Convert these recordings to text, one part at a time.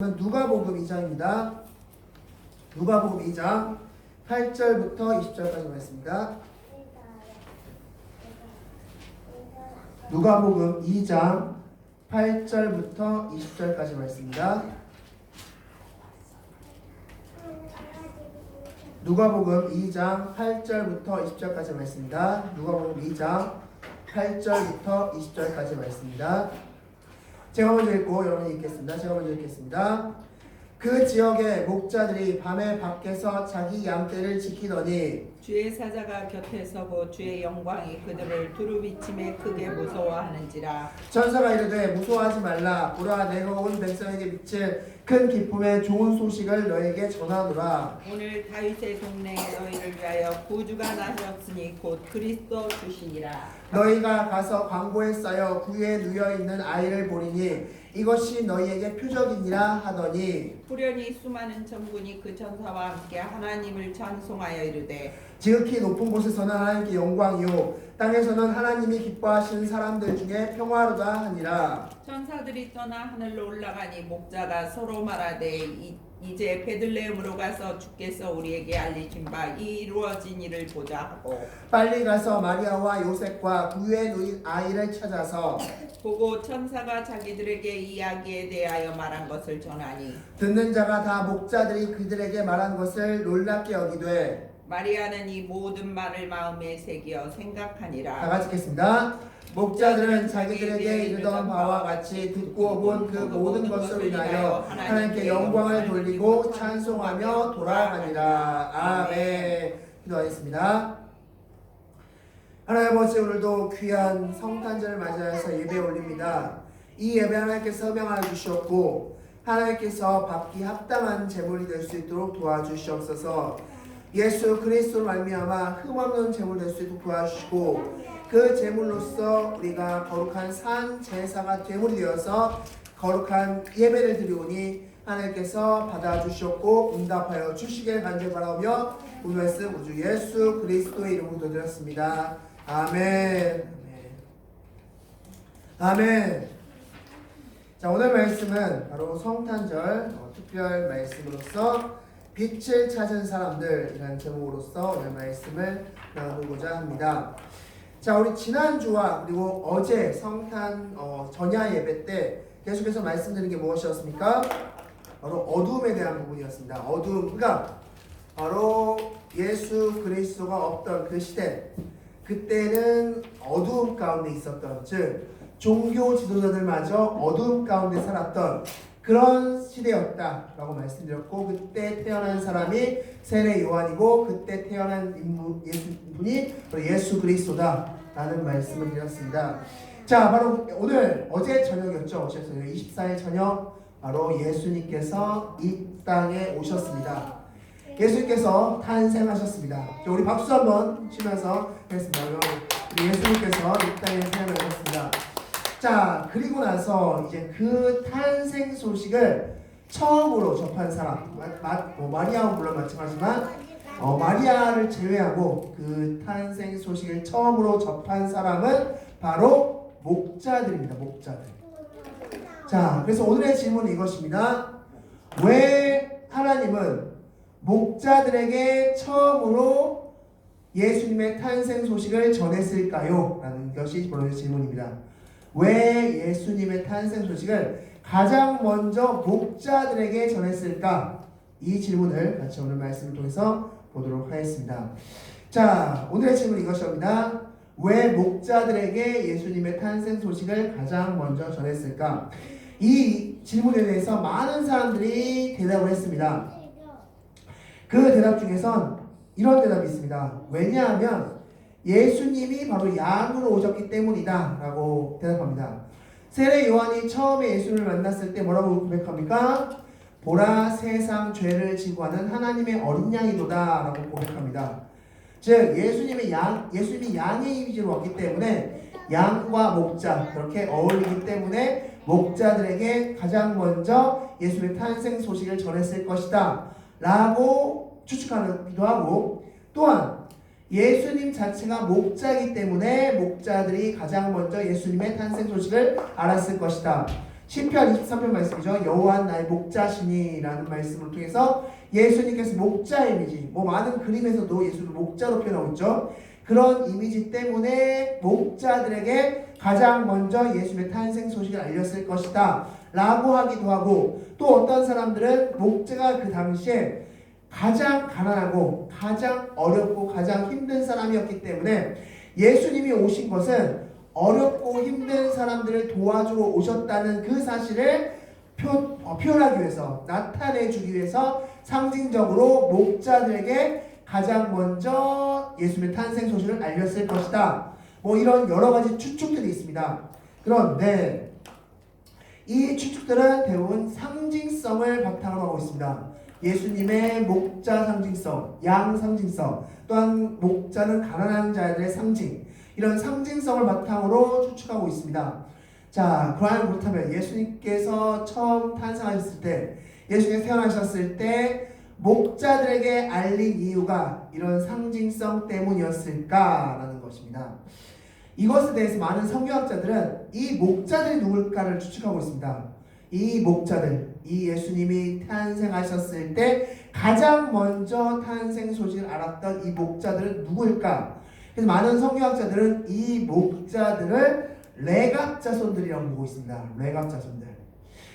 누가복음 2장입니다. 누가복음 2장 8절부터 20절까지 말씀입니다. 누가복음 2장 8절부터 20절까지 말씀입니다. 누가복음 2장 8절부터 20절까지 말씀입니다. 누가복음 2장 8절부터 20절까지 말씀입니다. 제가 먼저 읽고 여러분이 읽겠습니다. 제가 먼저 읽겠습니다. 그 지역의 목자들이 밤에 밖에서 자기 양떼를 지키더니 주의 사자가 곁에 서고 주의 영광이 그들을 두루 비침에 크게 무서워하는지라. 천사가 이르되 무서워하지 말라. 보라, 내가 온 백성에게 미칠 큰 기쁨의 좋은 소식을 너에게 전하노라. 오늘 다윗의 동네에 너희를 위하여 구주가 나셨으니 곧 그리스도 주시니라. 너희가 가서 광고에 쌓여 구유에 누여 있는 아이를 보리니 이것이 너희에게 표적이니라 하더니 후련히 수많은 천군이 그 천사와 함께 하나님을 찬송하여 이르되 지극히 높은 곳에서는 하나님께 영광이요 땅에서는 하나님이 기뻐하시는 사람들 중에 평화로다 하니라. 천사들이 떠나 하늘로 올라가니 목자가 서로 말하되 이제 베들레헴으로 가서 주께서 우리에게 알리신 바 이루어진 일을 보자 하고 빨리 가서 마리아와 요셉과 구유에 누인 아이를 찾아서 보고 천사가 자기들에게 이야기에 대하여 말한 것을 전하니 듣는 자가 다 목자들이 그들에게 말한 것을 놀랍게 여기되 마리아는 이 모든 말을 마음에 새겨 생각하니라. 다 같이 읽겠습니다. 목자들은 자기들에게 이르던 바와 같이 듣고 본 그 모든 것을 인하여 하나님께 영광을 돌리고 찬송하며 돌아가니라. 아멘. 기도하겠습니다. 하나님 아버지, 오늘도 귀한 성탄절을 맞이해서 예배 올립니다. 이 예배 하나님께서 허명하여 주시었고 하나님께서 받기 합당한 제물이 될 수 있도록 도와주시옵소서. 예수 그리스도로 말미암아 흠없는 제물 될 수 있도록 도와주시고 그 제물로서 우리가 거룩한 산 제사가 제물이 되어서 거룩한 예배를 드리오니 하나님께서 받아주셨고 응답하여 주시길 간절히 바라오며 오늘 말씀 우주 예수 그리스도의 이름으로 기도드렸습니다. 아멘. 아멘. 자, 오늘 말씀은 바로 성탄절 특별 말씀으로서 빛을 찾은 사람들이라는 제목으로서 오늘 말씀을 나누고자 합니다. 자, 우리 지난주와 그리고 어제 성탄 전야 예배 때 계속해서 말씀드린 게 무엇이었습니까? 바로 어둠에 대한 부분이었습니다. 어둠, 그러니까 바로 예수 그리스도가 없던 그 시대, 그때는 어두움 가운데 있었던, 즉 종교 지도자들마저 어두움 가운데 살았던 그런 시대였다라고 말씀드렸고, 그때 태어난 사람이 세례 요한이고 그때 태어난 분이 예수 그리스도다라는 말씀을 드렸습니다. 자, 바로 어제 저녁이었죠. 어제 저녁 24일 저녁 바로 예수님께서 이 땅에 오셨습니다. 예수님께서 탄생하셨습니다. 우리 박수 한번 치면서 했습니다. 우리 예수님께서 이 땅에 태어나셨습니다. 자, 그리고 나서 이제 그 탄생 소식을 처음으로 접한 사람, 마리아와 물론 마찬가지지만 마리아를 제외하고 그 탄생 소식을 처음으로 접한 사람은 바로 목자들입니다. 목자들. 자, 그래서 오늘의 질문은 이것입니다. 왜 하나님은 목자들에게 처음으로 예수님의 탄생 소식을 전했을까요? 라는 것이 오늘의 질문입니다. 왜 예수님의 탄생 소식을 가장 먼저 목자들에게 전했을까? 이 질문을 같이 오늘 말씀을 통해서 보도록 하겠습니다. 자, 오늘의 질문은 이것입니다. 왜 목자들에게 예수님의 탄생 소식을 가장 먼저 전했을까? 이 질문에 대해서 많은 사람들이 대답을 했습니다. 그 대답 중에선 이런 대답이 있습니다. 왜냐하면 예수님이 바로 양으로 오셨기 때문이다 라고 대답합니다. 세례 요한이 처음에 예수님을 만났을 때 뭐라고 고백합니까? 보라, 세상 죄를 지고 하는 하나님의 어린 양이도다 라고 고백합니다. 즉 예수님이 양의 이미지로 왔기 때문에 양과 목자 그렇게 어울리기 때문에 목자들에게 가장 먼저 예수님의 탄생 소식을 전했을 것이다 라고 추측하기도 하고, 또한 예수님 자체가 목자이기 때문에 목자들이 가장 먼저 예수님의 탄생 소식을 알았을 것이다. 시편 23편 말씀이죠. 여호와는 나의 목자시니라는 말씀을 통해서 예수님께서 목자 이미지, 뭐 많은 그림에서도 예수를 목자로 표현하고 있죠. 그런 이미지 때문에 목자들에게 가장 먼저 예수님의 탄생 소식을 알렸을 것이다 라고 하기도 하고, 또 어떤 사람들은 목자가 그 당시에 가장 가난하고 가장 어렵고 가장 힘든 사람이었기 때문에 예수님이 오신 것은 어렵고 힘든 사람들을 도와주러 오셨다는 그 사실을 표현하기 위해서, 나타내주기 위해서 상징적으로 목자들에게 가장 먼저 예수님의 탄생 소식을 알렸을 것이다. 뭐 이런 여러 가지 추측들이 있습니다. 그런데 이 추측들은 대부분 상징성을 바탕으로 하고 있습니다. 예수님의 목자 상징성, 양 상징성, 또한 목자는 가난한 자들의 상징, 이런 상징성을 바탕으로 추측하고 있습니다. 자, 그렇다면 예수님께서 처음 탄생하셨을 때, 예수님이 태어나셨을 때 목자들에게 알린 이유가 이런 상징성 때문이었을까라는 것입니다. 이것에 대해서 많은 성경학자들은 이 목자들이 누굴까를 추측하고 있습니다. 이 목자들, 이 예수님이 탄생하셨을 때 가장 먼저 탄생 소식을 알았던 이 목자들은 누구일까? 그래서 많은 성경학자들은 이 목자들을 레갑 자손들이라고 보고 있습니다. 레갑 자손들.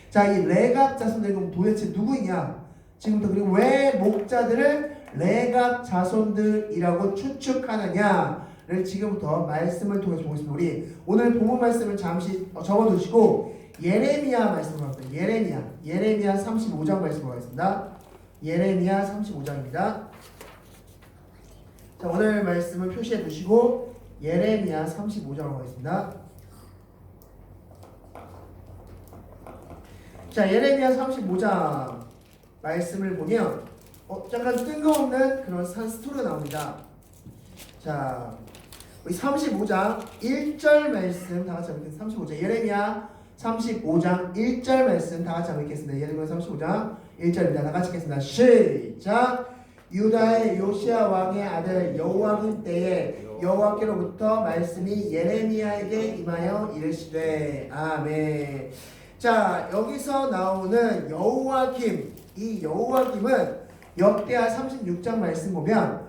자, 이 레갑 자손들이 그럼 도대체 누구냐? 지금부터, 그리고 왜 목자들을 레갑 자손들이라고 추측하느냐를 지금부터 말씀을 통해서 보겠습니다. 우리 오늘 본문 말씀을 잠시 적어두시고 예레미야 말씀을 할게요. 예레미야 35장 말씀을 하겠습니다. 예레미야 35장입니다. 자, 오늘 말씀을 표시해 두시고 예레미야 35장으로 가겠습니다. 자, 예레미야 35장 말씀을 보면 잠깐 뜬금없는 그런 스토리가 나옵니다. 자, 우리 35장 1절 말씀 다 같이 한번 읽겠습니다. 35장 예레미야 35장 1절 말씀 다 같이 한번 읽겠습니다. 예레미야 35장 1절입니다. 다 같이 읽겠습니다. 시작. 유다의 요시야 왕의 아들 여호와kim 때에 여호와께로부터 말씀이 예레미야에게 임하여 이르시되. 아멘. 자, 여기서 나오는 여호와kim, 이 여호와김은 역대하 36장 말씀 보면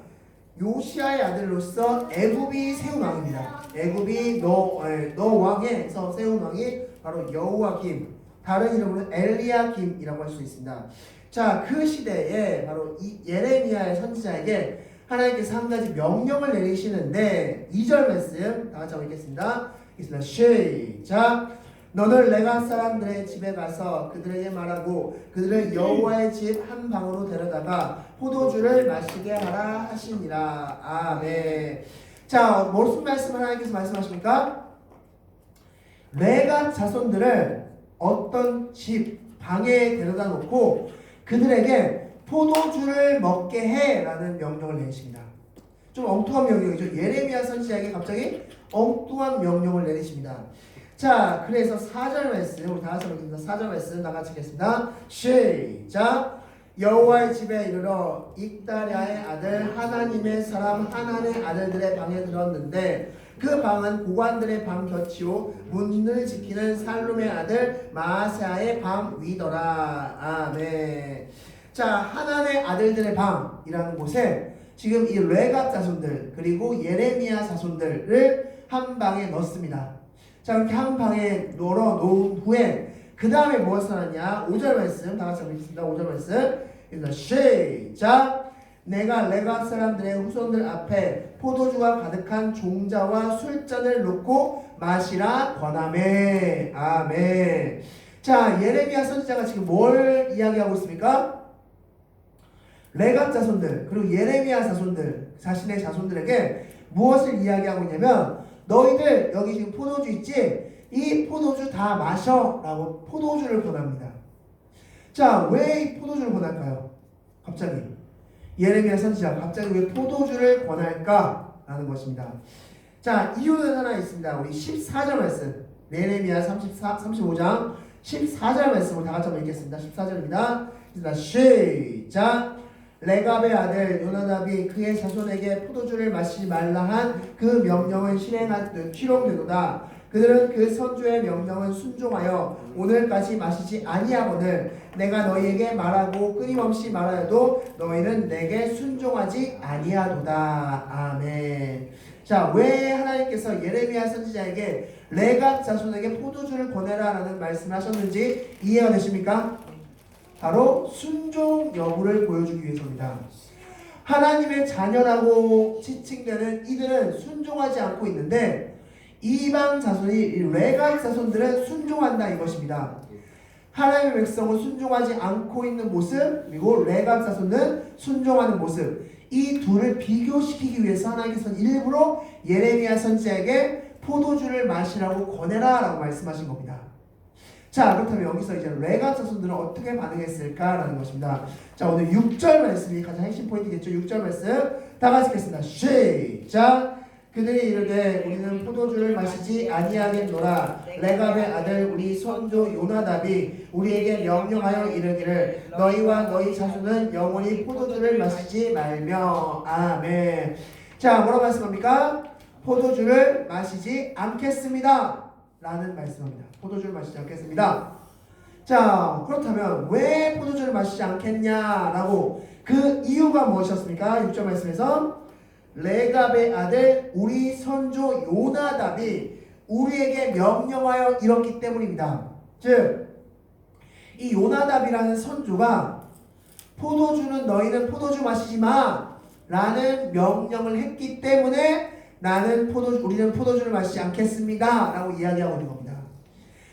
요시야의 아들로서 애굽이 세운 왕입니다. 애굽이 노 왕에서 세운 왕이 바로 여호와김, 다른 이름으로 엘리야김이라고 할 수 있습니다. 자, 그 시대에 바로 이 예레미야의 선지자에게 하나님께서 한 가지 명령을 내리시는데 2절 말씀 다 같이 읽겠습니다. 시작. 너는 레갑 사람들의 집에 가서 그들에게 말하고 그들을 여호와의 집 한 방으로 데려다가 포도주를 마시게 하라 하시니라. 아멘. 자, 무슨 말씀을 하나님께서 말씀하십니까? 레갑 자손들을 어떤 집 방에 데려다 놓고 그들에게 포도주를 먹게 해라는 명령을 내리십니다. 좀 엉뚱한 명령이죠. 예레미야 선지자에게 갑자기 엉뚱한 명령을 내리십니다. 자, 그래서 4절 말씀 우리 다 같이 읽겠습니다. 4절 말씀 다 같이 읽겠습니다. 시작. 여호와의 집에 이르러 익다랴의 아들 하나님의 사람 하나의 아들들의 방에 들었는데 그 방은 고관들의 방 곁이요 문을 지키는 살룸의 아들 마아세아의 방 위더라. 아멘. 자, 하나의 아들들의 방이라는 곳에 지금 이 레갑 자손들 그리고 예레미야 자손들을 한 방에 넣습니다. 자, 이렇게 한 방에 넣어 놓은 후에 그 다음에 무엇을 하느냐? 5절 말씀 다 같이 읽겠습니다. 5절 말씀 시작. 내가 레갑 사람들의 후손들 앞에 포도주가 가득한 종자와 술잔을 놓고 마시라 권하매. 아멘. 자, 예레미야 선지자가 지금 뭘 이야기하고 있습니까? 레갑 자손들 그리고 예레미야 자손들 자신의 자손들에게 무엇을 이야기하고 있냐면 너희들 여기 지금 포도주 있지? 이 포도주 다 마셔 라고 포도주를 권합니다. 자, 왜 이 포도주를 권할까요? 갑자기 예레미야 선지자 갑자기 왜 포도주를 권할까? 라는 것입니다. 자, 이유는 하나 있습니다. 우리 14절 말씀 예레미야 35장 14절 말씀을 다 같이 한번 읽겠습니다. 14절입니다. 시작. 레갑의 아들 요나답이 그의 자손에게 포도주를 마시지 말라 한 그 명령은 실행되도다. 그들은 그 선조의 명령은 순종하여 오늘까지 마시지 아니하거늘 내가 너희에게 말하고 끊임없이 말하여도 너희는 내게 순종하지 아니하도다. 아멘. 자, 왜 하나님께서 예레미야 선지자에게 레갑 자손에게 포도주를 권해라라는 말씀을 하셨는지 이해가 되십니까? 바로 순종 여부를 보여주기 위해서입니다. 하나님의 자녀라고 지칭되는 이들은 순종하지 않고 있는데 이방 자손이 레갑 자손들은 순종한다 이것입니다. 하나님의 백성은 순종하지 않고 있는 모습, 그리고 레갑 자손은 순종하는 모습, 이 둘을 비교시키기 위해서 하나님께서는 일부러 예레미야 선지자에게 포도주를 마시라고 권해라 라고 말씀하신 겁니다. 자, 그렇다면 여기서 이제 레갑 자손들은 어떻게 반응했을까라는 것입니다. 자, 오늘 6절 말씀이 가장 핵심 포인트겠죠. 6절 말씀 다 같이 읽겠습니다. 시작. 그들이 이르되 우리는 포도주를 마시지 아니하겠노라. 레갑의 아들 우리 선조 요나답이 우리에게 명령하여 이르기를 너희와 너희 자손은 영원히 포도주를 마시지 말며. 아멘. 자, 뭐라고 말씀합니까? 포도주를 마시지 않겠습니다 라는 말씀입니다. 포도주를 마시지 않겠습니다. 자, 그렇다면 왜 포도주를 마시지 않겠냐라고 그 이유가 무엇이었습니까? 6절 말씀에서 레갑의 아들 우리 선조 요나답이 우리에게 명령하여 이렇기 때문입니다. 즉, 이 요나답이라는 선조가 포도주는 너희는 포도주 마시지 마 라는 명령을 했기 때문에 우리는 포도주를 마시지 않겠습니다 라고 이야기하고 있는 겁니다.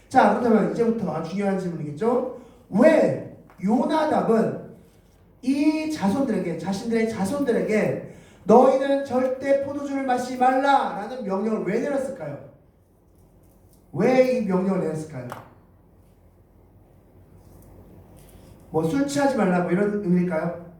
자, 그렇다면 이제부터 아주 중요한 질문이겠죠. 왜 요나답은 이 자신들의 자손들에게 너희는 절대 포도주를 마시지 말라라는 명령을 왜 내렸을까요? 왜 이 명령을 내렸을까요? 뭐 술 취하지 말라 뭐 이런 의미일까요?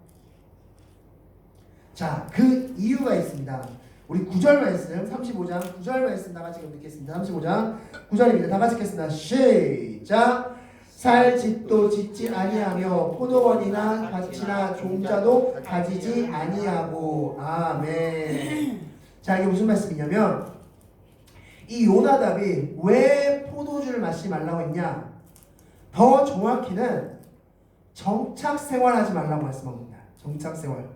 자, 그 이유가 있습니다. 우리 9절 말씀 35장 9절 말씀 다 같이 읽겠습니다. 35장 9절입니다. 다 같이 읽겠습니다. 시작. 살 집도 짓지 아니하며 포도원이나 밭이나 종자도 가지지 아니하고. 아멘. 자, 이게 무슨 말씀이냐면 이 요나답이 왜 포도주를 마시지 말라고 했냐, 더 정확히는 정착생활하지 말라고 말씀합니다. 정착생활.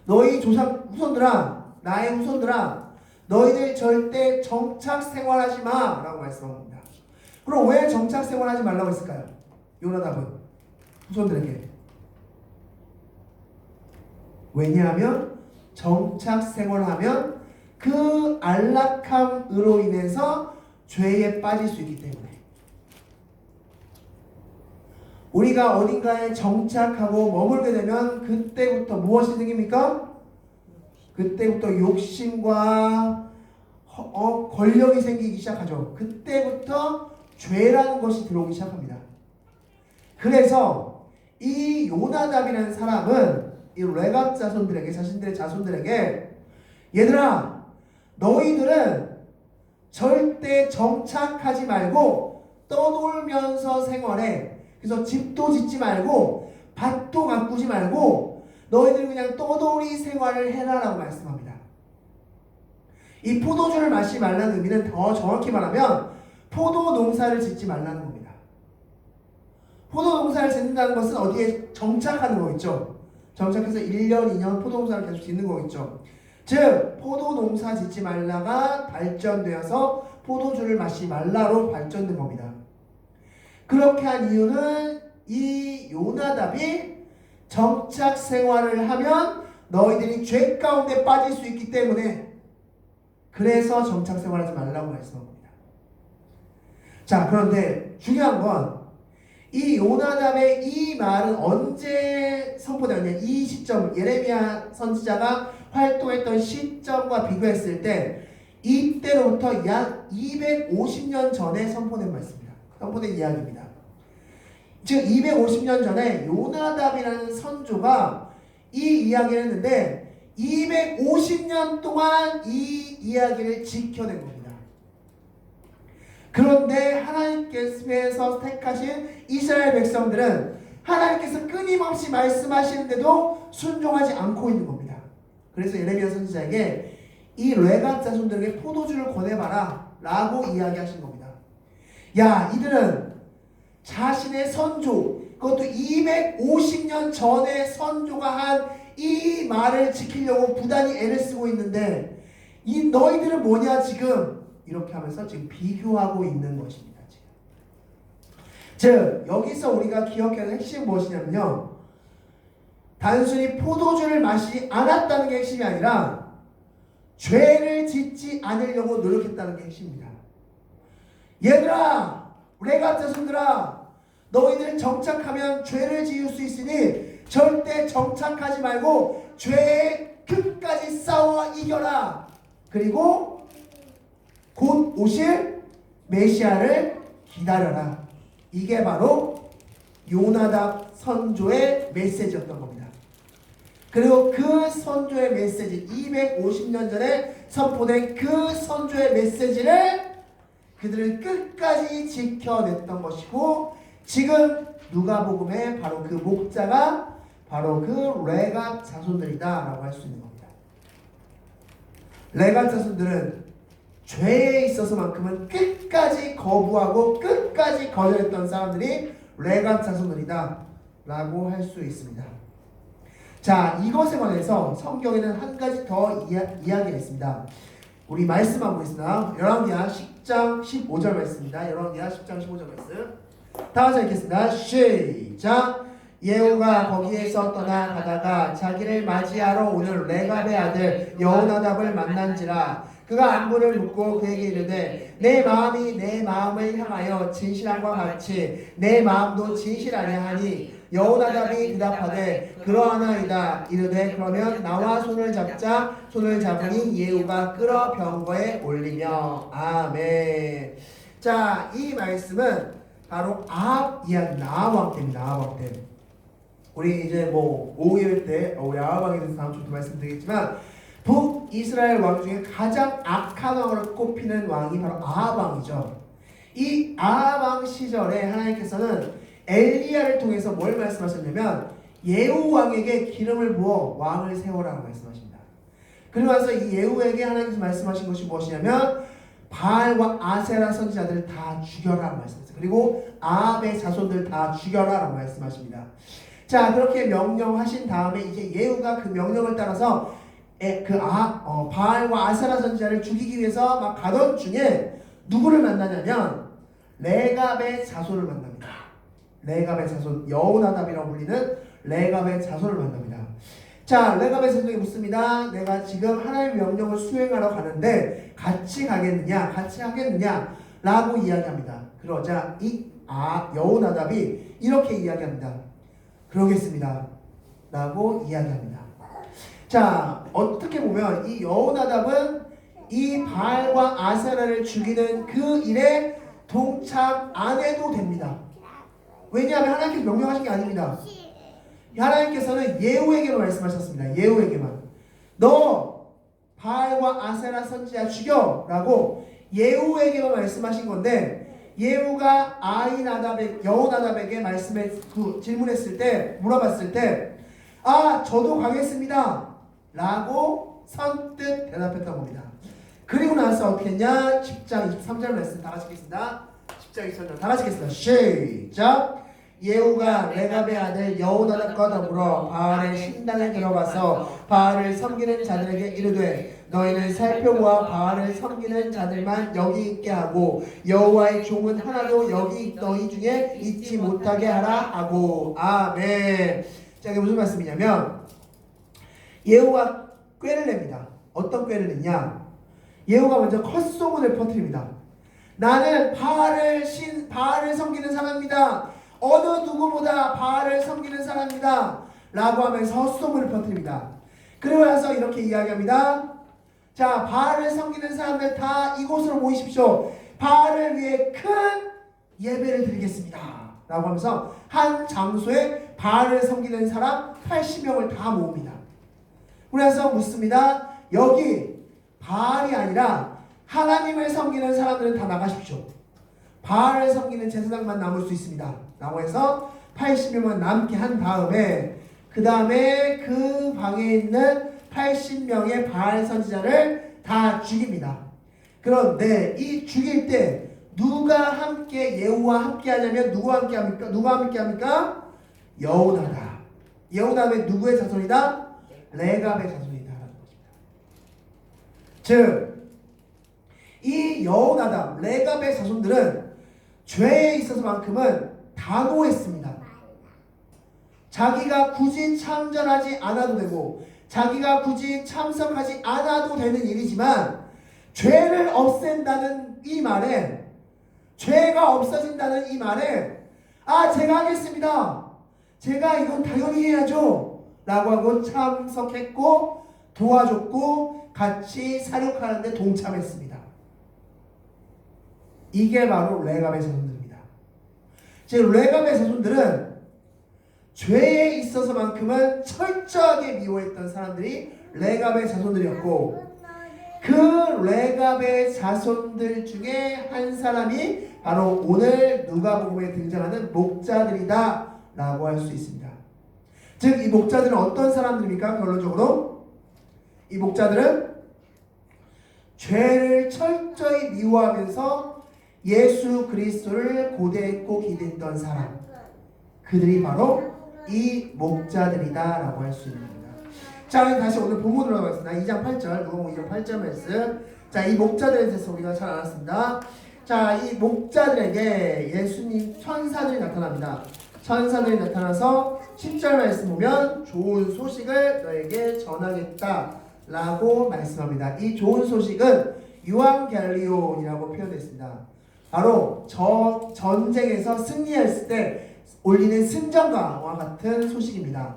너희 후손들아, 나의 후손들아, 너희들 절대 정착생활하지 마 라고 말씀합니다. 그럼 왜 정착생활하지 말라고 했을까요? 요나답은 후손들에게. 왜냐하면 정착생활하면 그 안락함으로 인해서 죄에 빠질 수 있기 때문에. 우리가 어딘가에 정착하고 머물게 되면 그때부터 무엇이 생깁니까? 그때부터 욕심과 권력이 생기기 시작하죠. 그때부터 죄라는 것이 들어오기 시작합니다. 그래서 이 요나답이라는 사람은 이 레갑 자손들에게, 자신들의 자손들에게, 얘들아, 너희들은 절대 정착하지 말고 떠돌면서 생활해. 그래서 집도 짓지 말고 밭도 가꾸지 말고 너희들 그냥 떠돌이 생활을 해라 라고 말씀합니다. 이 포도주를 마시지 말라는 의미는 더 정확히 말하면 포도 농사를 짓지 말라는 겁니다. 포도 농사를 짓는다는 것은 어디에 정착하는 거겠죠. 정착해서 1년, 2년 포도 농사를 계속 짓는 거겠죠. 즉, 포도 농사 짓지 말라가 발전되어서 포도주를 마시지 말라로 발전된 겁니다. 그렇게 한 이유는 이 요나답이 정착 생활을 하면 너희들이 죄 가운데 빠질 수 있기 때문에, 그래서 정착 생활하지 말라고 말씀합니다. 자, 그런데 중요한 건 이 요나답의 이 말은 언제 선포되었냐, 이 시점, 예레미야 선지자가 활동했던 시점과 비교했을 때 이때로부터 약 250년 전에 선포된 말씀입니다. 선포된 이야기입니다. 즉 250년 전에 요나답이라는 선조가 이 이야기를 했는데 250년 동안 이 이야기를 지켜낸 겁니다. 그런데 하나님께서 택하신 이스라엘 백성들은 하나님께서 끊임없이 말씀하시는데도 순종하지 않고 있는 겁니다. 그래서 예레미야 선지자에게 이 레갑 자손들에게 포도주를 권해봐라 라고 이야기하신 겁니다. 야, 이들은 자신의 선조, 그것도 250년 전에 선조가 한 이 말을 지키려고 부단히 애를 쓰고 있는데 이 너희들은 뭐냐 지금 이렇게 하면서 지금 비교하고 있는 것입니다. 지금. 즉 여기서 우리가 기억해야 할 핵심은 무엇이냐면요, 단순히 포도주를 마시지 않았다는 게 핵심이 아니라 죄를 짓지 않으려고 노력했다는 게 핵심입니다. 얘들아, 레가 자손들아, 너희들 정착하면 죄를 지을 수 있으니 절대 정착하지 말고 죄에 끝까지 싸워 이겨라. 그리고 곧 오실 메시아를 기다려라. 이게 바로 요나답 선조의 메시지였던 겁니다. 그리고 그 선조의 메시지, 250년 전에 선포된 그 선조의 메시지를 그들은 끝까지 지켜냈던 것이고, 지금 누가복음의 바로 그 목자가 바로 그 레갑 자손들이다 라고 할 수 있는 겁니다. 레갑 자손들은 죄에 있어서만큼은 끝까지 거부하고 끝까지 거절했던 사람들이 레갑 자손들이다 라고 할 수 있습니다. 자, 이것에 관해서 성경에는 한 가지 더 이야기가 있습니다. 우리 말씀 한번 보겠습니다. 열왕기하 10장 15절 말씀입니다. 열왕기하 10장 15절 말씀 다 같이 읽겠습니다. 시작. 예후가 거기에서 떠나가다가 자기를 맞이하러 오는 레갑의 아들 여호나답을 만난지라. 그가 안부를 묻고 그에게 이르되 내 마음이 내 마음을 향하여 진실함과 같이 내 마음도 진실하냐 하니, 여호나답이 대답하되 그러하나이다. 이르되 그러면 나와 손을 잡자. 손을 잡으니 예후가 끌어 병거에 올리며. 아멘. 자, 이 말씀은 바로 아합 이야기입니다. 아합 왕 때입니다. 아합 왕 때. 우리 이제 뭐 5일 때 우리 아합 왕에 대해서 다음 주도 말씀드리겠지만, 북이스라엘 왕 중에 가장 악한 왕으로 꼽히는 왕이 바로 아합 왕이죠. 이 아합 왕 시절에 하나님께서는 엘리야를 통해서 뭘 말씀하셨냐면 예후 왕에게 기름을 부어 왕을 세워라고 말씀하십니다. 그리고 나서 이 예후에게 하나님께서 말씀하신 것이 무엇이냐면 바알과 아세라 선지자들 다 죽여라고 말씀하셨어요. 그리고 아합의 자손들 다 죽여라라고 말씀하십니다. 자, 그렇게 명령하신 다음에 이제 예후가 그 명령을 따라서 바알과 아세라 선지자를 죽이기 위해서 막 가던 중에 누구를 만나냐면 레갑의 자손을 만납니다. 레갑의 자손, 여호나답이라고 불리는 레갑의 자손을 만납니다. 자, 레갑의 자손이 묻습니다. 내가 지금 하나님의 명령을 수행하러 가는데 같이 가겠느냐, 같이 하겠느냐 라고 이야기합니다. 그러자 여호나답이 이렇게 이야기합니다. 그러겠습니다 라고 이야기합니다. 자, 어떻게 보면 이 여호나답은 이 바알과 아세라를 죽이는 그 일에 동참 안 해도 됩니다. 왜냐하면 하나님께서 명령하신 게 아닙니다. 하나님께서는 예후에게만 말씀하셨습니다. 예후에게만. 너 바알과 아세라 선지자 죽여라고 예후에게만 말씀하신 건데, 예후가 여호나답에게 질문했을 때, 물어봤을 때, 저도 가겠습니다 라고 선뜻 대답했던 겁니다. 그리고 나서 어떻게 했냐? 10장 23절 말씀 다 같이 읽겠습니다. 10장 23절 다 같이 읽겠습니다. 시작. 예후가 레갑의 아들 여호나답과 더불어 바알의 신당에 들어가서 바알을 섬기는 자들에게 이르되 너희는 살펴보아 바알을 섬기는 자들만 여기 있게 하고 여호와의 종은 하나도 여기 너희 중에 있지 못하게 하라 하고. 아멘. 자, 이게 무슨 말씀이냐면 예후가 꾀를 냅니다. 어떤 꾀를 냈냐? 예후가 먼저 헛소문을 퍼뜨립니다. 나는 바알을 섬기는 사람입니다. 어느 누구보다 바알을 섬기는 사람입니다 라고 하면서 헛소문을 퍼뜨립니다. 그리고 나서 이렇게 이야기합니다. 자, 바알을 섬기는 사람들 다 이곳으로 모이십시오. 바알을 위해 큰 예배를 드리겠습니다 라고 하면서 한 장소에 바알을 섬기는 사람 80명을 다 모읍니다. 그래서 묻습니다. 여기 바알이 아니라 하나님을 섬기는 사람들은 다 나가십시오. 바알을 섬기는 제사장만 남을 수 있습니다 라고 해서 80명만 남게 한 다음에, 그 다음에 그 방에 있는 80명의 바알 선지자를 다 죽입니다. 그런데 이 죽일 때 누가 함께 예후와 함께 하냐면 누구와 함께 합니까? 누가 함께 합니까? 여호나답. 여호나답의 누구의 자손이다? 레갑의 자손이다라는 것입니다. 즉, 이 여호나답, 레갑의 자손들은 죄에 있어서만큼은 단호했습니다. 자기가 굳이 참전하지 않아도 되고 자기가 굳이 참석하지 않아도 되는 일이지만 죄를 없앤다는 이 말에, 죄가 없어진다는 이 말에, 제가 하겠습니다, 제가 이건 당연히 해야죠 라고 하고 참석했고 도와줬고 같이 사륙하는 데 동참했습니다. 이게 바로 레갑의 자손들입니다. 즉, 레갑의 자손들은 죄에 있어서만큼은 철저하게 미워했던 사람들이 레갑의 자손들이었고, 그 레갑의 자손들 중에 한 사람이 바로 오늘 누가복음에 등장하는 목자들이다 라고 할 수 있습니다. 즉, 이 목자들은 어떤 사람들입니까? 결론적으로 이 목자들은 죄를 철저히 미워하면서 예수 그리스도를 고대했고 기대했던 사람, 그들이 바로 이 목자들이다 라고 할 수 있는 겁니다. 자, 다시 오늘 본문으로 가겠습니다. 2장 8절, 누가복음 2장 8절 말씀. 자, 이 목자들에 대해서 우리가 잘 알았습니다. 자, 이 목자들에게 예수님 천사들이 나타납니다. 천사들이 나타나서 10절 말씀 보면 좋은 소식을 너에게 전하겠다 라고 말씀합니다. 이 좋은 소식은 유앙겔리온이라고 표현했습니다. 바로 전쟁에서 승리했을 때 올리는 승전가와 같은 소식입니다.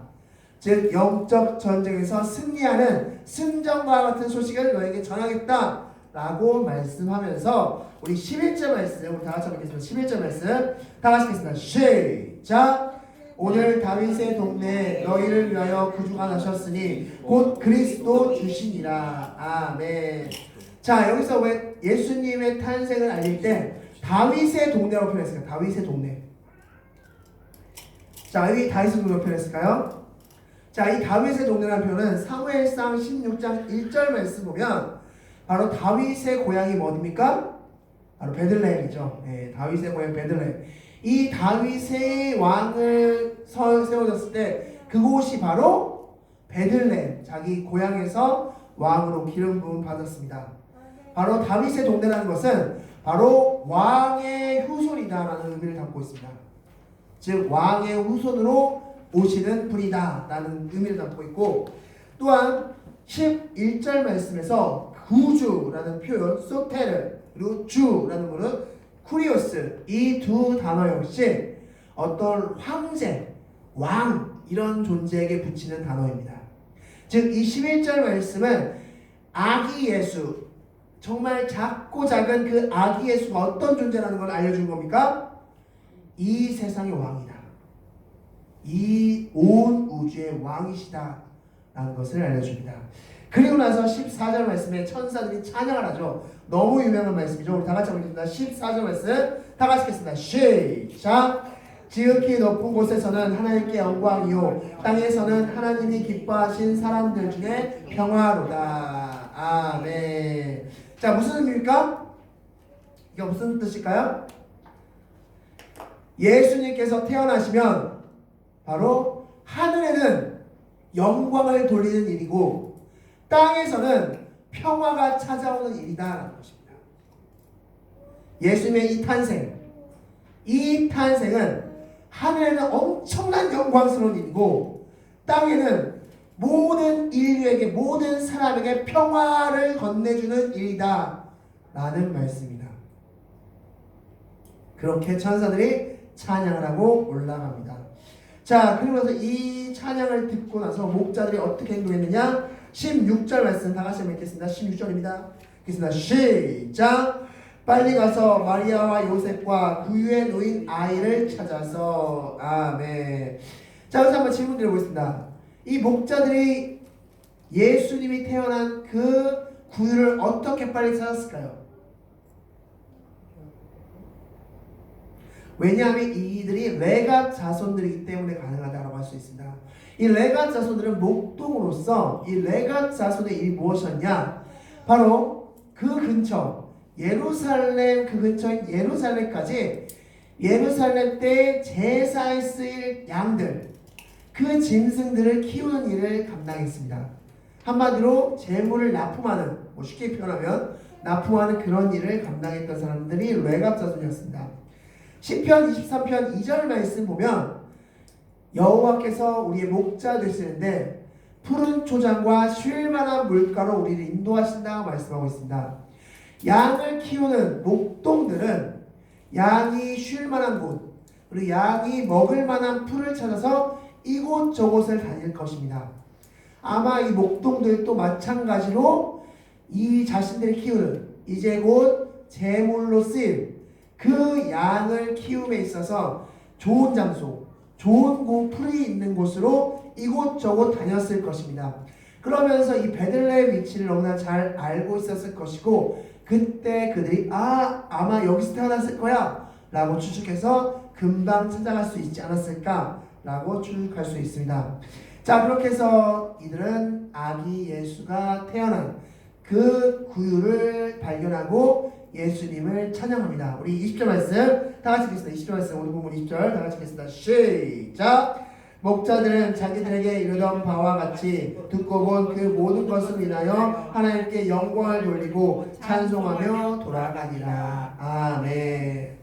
즉, 영적 전쟁에서 승리하는 승전가와 같은 소식을 너에게 전하겠다 라고 말씀하면서 우리 11절 말씀, 우리 다 같이 읽겠습니다. 11절 말씀 다 같이 읽겠습니다. 시작! 오늘 다윗의 동네에 너희를 위하여 구주가 나셨으니 곧 그리스도 주시니라. 아멘. 자, 여기서 왜 예수님의 탄생을 알릴 때 다윗의 동네라고 표현했을까요? 다윗의 동네. 자, 여기 다윗의 동네라고 표현했을까요? 자, 이 다윗의 동네라는 표현은 사무엘상 16장 1절 말씀 보면 바로 다윗의 고향이 어디입니까? 바로 베들레헴이죠. 네, 다윗의 고향 베들레헴. 이 다윗의 왕을 세워졌을 때 그곳이 바로 베들레헴, 자기 고향에서 왕으로 기름 부음 받았습니다. 바로 다윗의 동네라는 것은 바로 왕의 후손이다라는 의미를 담고 있습니다. 즉, 왕의 후손으로 오시는 분이다 라는 의미를 담고 있고, 또한 11절 말씀에서 구주라는 표현 소테르, 그리고 주라는 것은 쿠리오스, 이 두 단어 역시 어떤 황제, 왕 이런 존재에게 붙이는 단어입니다. 즉, 이 11절 말씀은 아기 예수, 정말 작고 작은 그 아기 예수가 어떤 존재라는 걸 알려준 겁니까? 이 세상의 왕이다, 이 온 우주의 왕이시다 라는 것을 알려줍니다. 그리고 나서 14절 말씀에 천사들이 찬양을 하죠. 너무 유명한 말씀이죠. 우리 다 같이 읽겠습니다. 14절 말씀 다 같이 읽겠습니다. 시작! 지극히 높은 곳에서는 하나님께 영광이요 땅에서는 하나님이 기뻐하신 사람들 중에 평화로다. 아멘. 자, 무슨 의미입니까? 이게 무슨 뜻일까요? 예수님께서 태어나시면 바로 하늘에는 영광을 돌리는 일이고 땅에서는 평화가 찾아오는 일이다라는 것입니다. 예수님의 이 탄생은 하늘에는 엄청난 영광스러운 일이고 땅에는 모든 인류에게, 모든 사람에게 평화를 건네주는 일이다 라는 말씀입니다. 그렇게 천사들이 찬양을 하고 올라갑니다. 자, 그러면서 이 찬양을 듣고 나서 목자들이 어떻게 행동했느냐? 16절 말씀 다 같이 읽겠습니다. 16절입니다. 읽겠습니다. 시작! 빨리 가서 마리아와 요셉과 그 위에 놓인 아이를 찾아서. 아멘. 자, 여기서 한번 질문 드려보겠습니다. 이 목자들이 예수님이 태어난 그 구유를 어떻게 빨리 찾았을까요? 왜냐하면 이들이 레갑 자손들이기 때문에 가능하다고 할 수 있습니다. 이 레갑 자손들은 목동으로서 이 레갑 자손의 일이 무엇이었냐? 바로 그 근처, 예루살렘 그 근처인 예루살렘까지 예루살렘 때 제사에 쓰일 양들 그 짐승들을 키우는 일을 감당했습니다. 한마디로 재물을 납품하는, 쉽게 표현하면 납품하는 그런 일을 감당했던 사람들이 레갑 자손이었습니다. 시편 23편 2절 말씀 보면 여호와께서 우리의 목자 되시는데 푸른 초장과 쉴만한 물가로 우리를 인도하신다고 말씀하고 있습니다. 양을 키우는 목동들은 양이 쉴만한 곳 그리고 양이 먹을만한 풀을 찾아서 이곳저곳을 다닐 것입니다. 아마 이 목동들도 마찬가지로 이 자신들이 키우는 이제 곧 제물로 쓰일 그 양을 키움에 있어서 좋은 장소, 좋은 곳, 풀이 있는 곳으로 이곳저곳 다녔을 것입니다. 그러면서 이 베들레헴 위치를 너무나 잘 알고 있었을 것이고 그때 그들이 아마 여기서 태어났을 거야 라고 추측해서 금방 찾아갈 수 있지 않았을까 라고 추측할 수 있습니다. 자, 그렇게 해서 이들은 아기 예수가 태어난 그 구유를 발견하고 예수님을 찬양합니다. 우리 20절 말씀 다 같이 읽겠습니다. 20절 말씀 오늘 본문 20절 다 같이 읽겠습니다. 시작! 목자들은 자기들에게 이르던 바와 같이 듣고 본 그 모든 것을 인하여 하나님께 영광을 돌리고 찬송하며 돌아가니라. 아멘.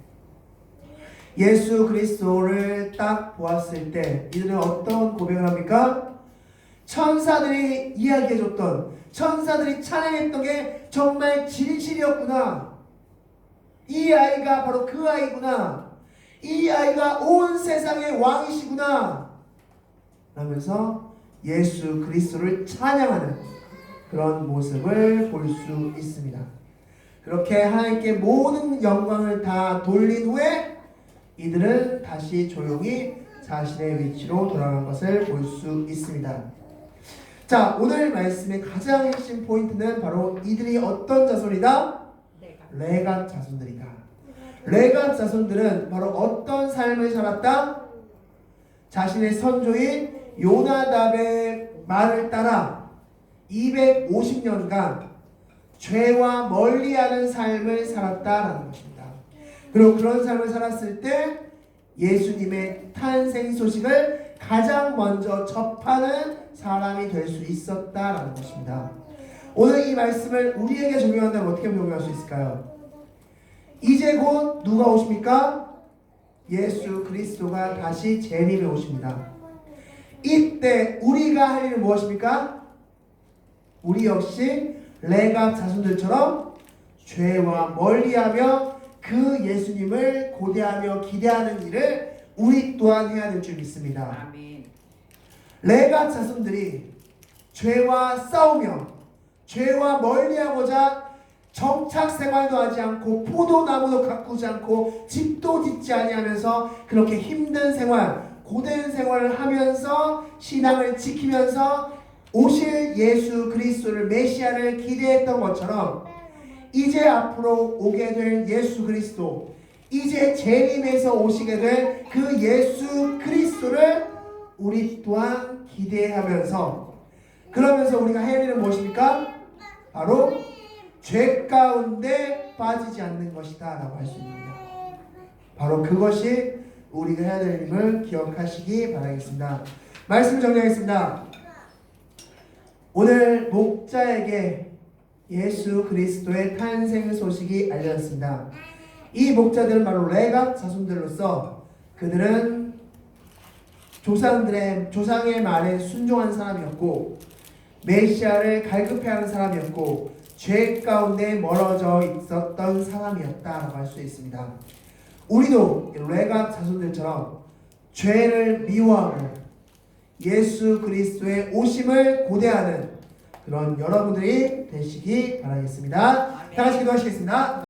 예수 그리스도를 딱 보았을 때 이들은 어떤 고백을 합니까? 천사들이 이야기해줬던, 천사들이 찬양했던 게 정말 진실이었구나. 이 아이가 바로 그 아이구나. 이 아이가 온 세상의 왕이시구나 라면서 예수 그리스도를 찬양하는 그런 모습을 볼 수 있습니다. 그렇게 하나님께 모든 영광을 다 돌린 후에 이들은 다시 조용히 자신의 위치로 돌아간 것을 볼 수 있습니다. 자, 오늘 말씀의 가장 핵심 포인트는 바로 이들이 어떤 자손이다? 레갑 자손들이다. 레갑 자손들은 바로 어떤 삶을 살았다? 자신의 선조인 요나답의 말을 따라 250년간 죄와 멀리하는 삶을 살았다라는 것입니다. 그리고 그런 삶을 살았을 때 예수님의 탄생 소식을 가장 먼저 접하는 사람이 될 수 있었다라는 것입니다. 오늘 이 말씀을 우리에게 적용한다면 어떻게 적용할 수 있을까요? 이제 곧 누가 오십니까? 예수 그리스도가 다시 재림에 오십니다. 이때 우리가 할 일은 무엇입니까? 우리 역시 레갑 자손들처럼 죄와 멀리하며 그 예수님을 고대하며 기대하는 일을 우리 또한 해야 될 줄 믿습니다. 아멘. 레갑 자손들이 죄와 싸우며 죄와 멀리하고자 정착 생활도 하지 않고 포도나무도 가꾸지 않고 집도 짓지 아니하면서 그렇게 힘든 생활, 고된 생활을 하면서 신앙을 지키면서 오실 예수 그리스도를 메시아를 기대했던 것처럼 이제 앞으로 오게 될 예수 그리스도, 이제 재림에서 오시게 될 그 예수 그리스도를 우리 또한 기대하면서 그러면서 우리가 해야 할 일은 무엇입니까? 바로 죄 가운데 빠지지 않는 것이다 라고 할 수 있습니다. 바로 그것이 우리가 해야 될 일임을 기억하시기 바라겠습니다. 말씀 정리하겠습니다. 오늘 목자에게 예수 그리스도의 탄생 소식이 알려졌습니다. 이 목자들은 바로 레갑 자손들로서 그들은 조상의 말에 순종한 사람이었고 메시아를 갈급해하는 사람이었고 죄 가운데 멀어져 있었던 사람이었다라고 할 수 있습니다. 우리도 레갑 자손들처럼 죄를 미워하고 예수 그리스도의 오심을 고대하는 그런 여러분들이 되시기 바라겠습니다. 다 같이 기도하시겠습니다.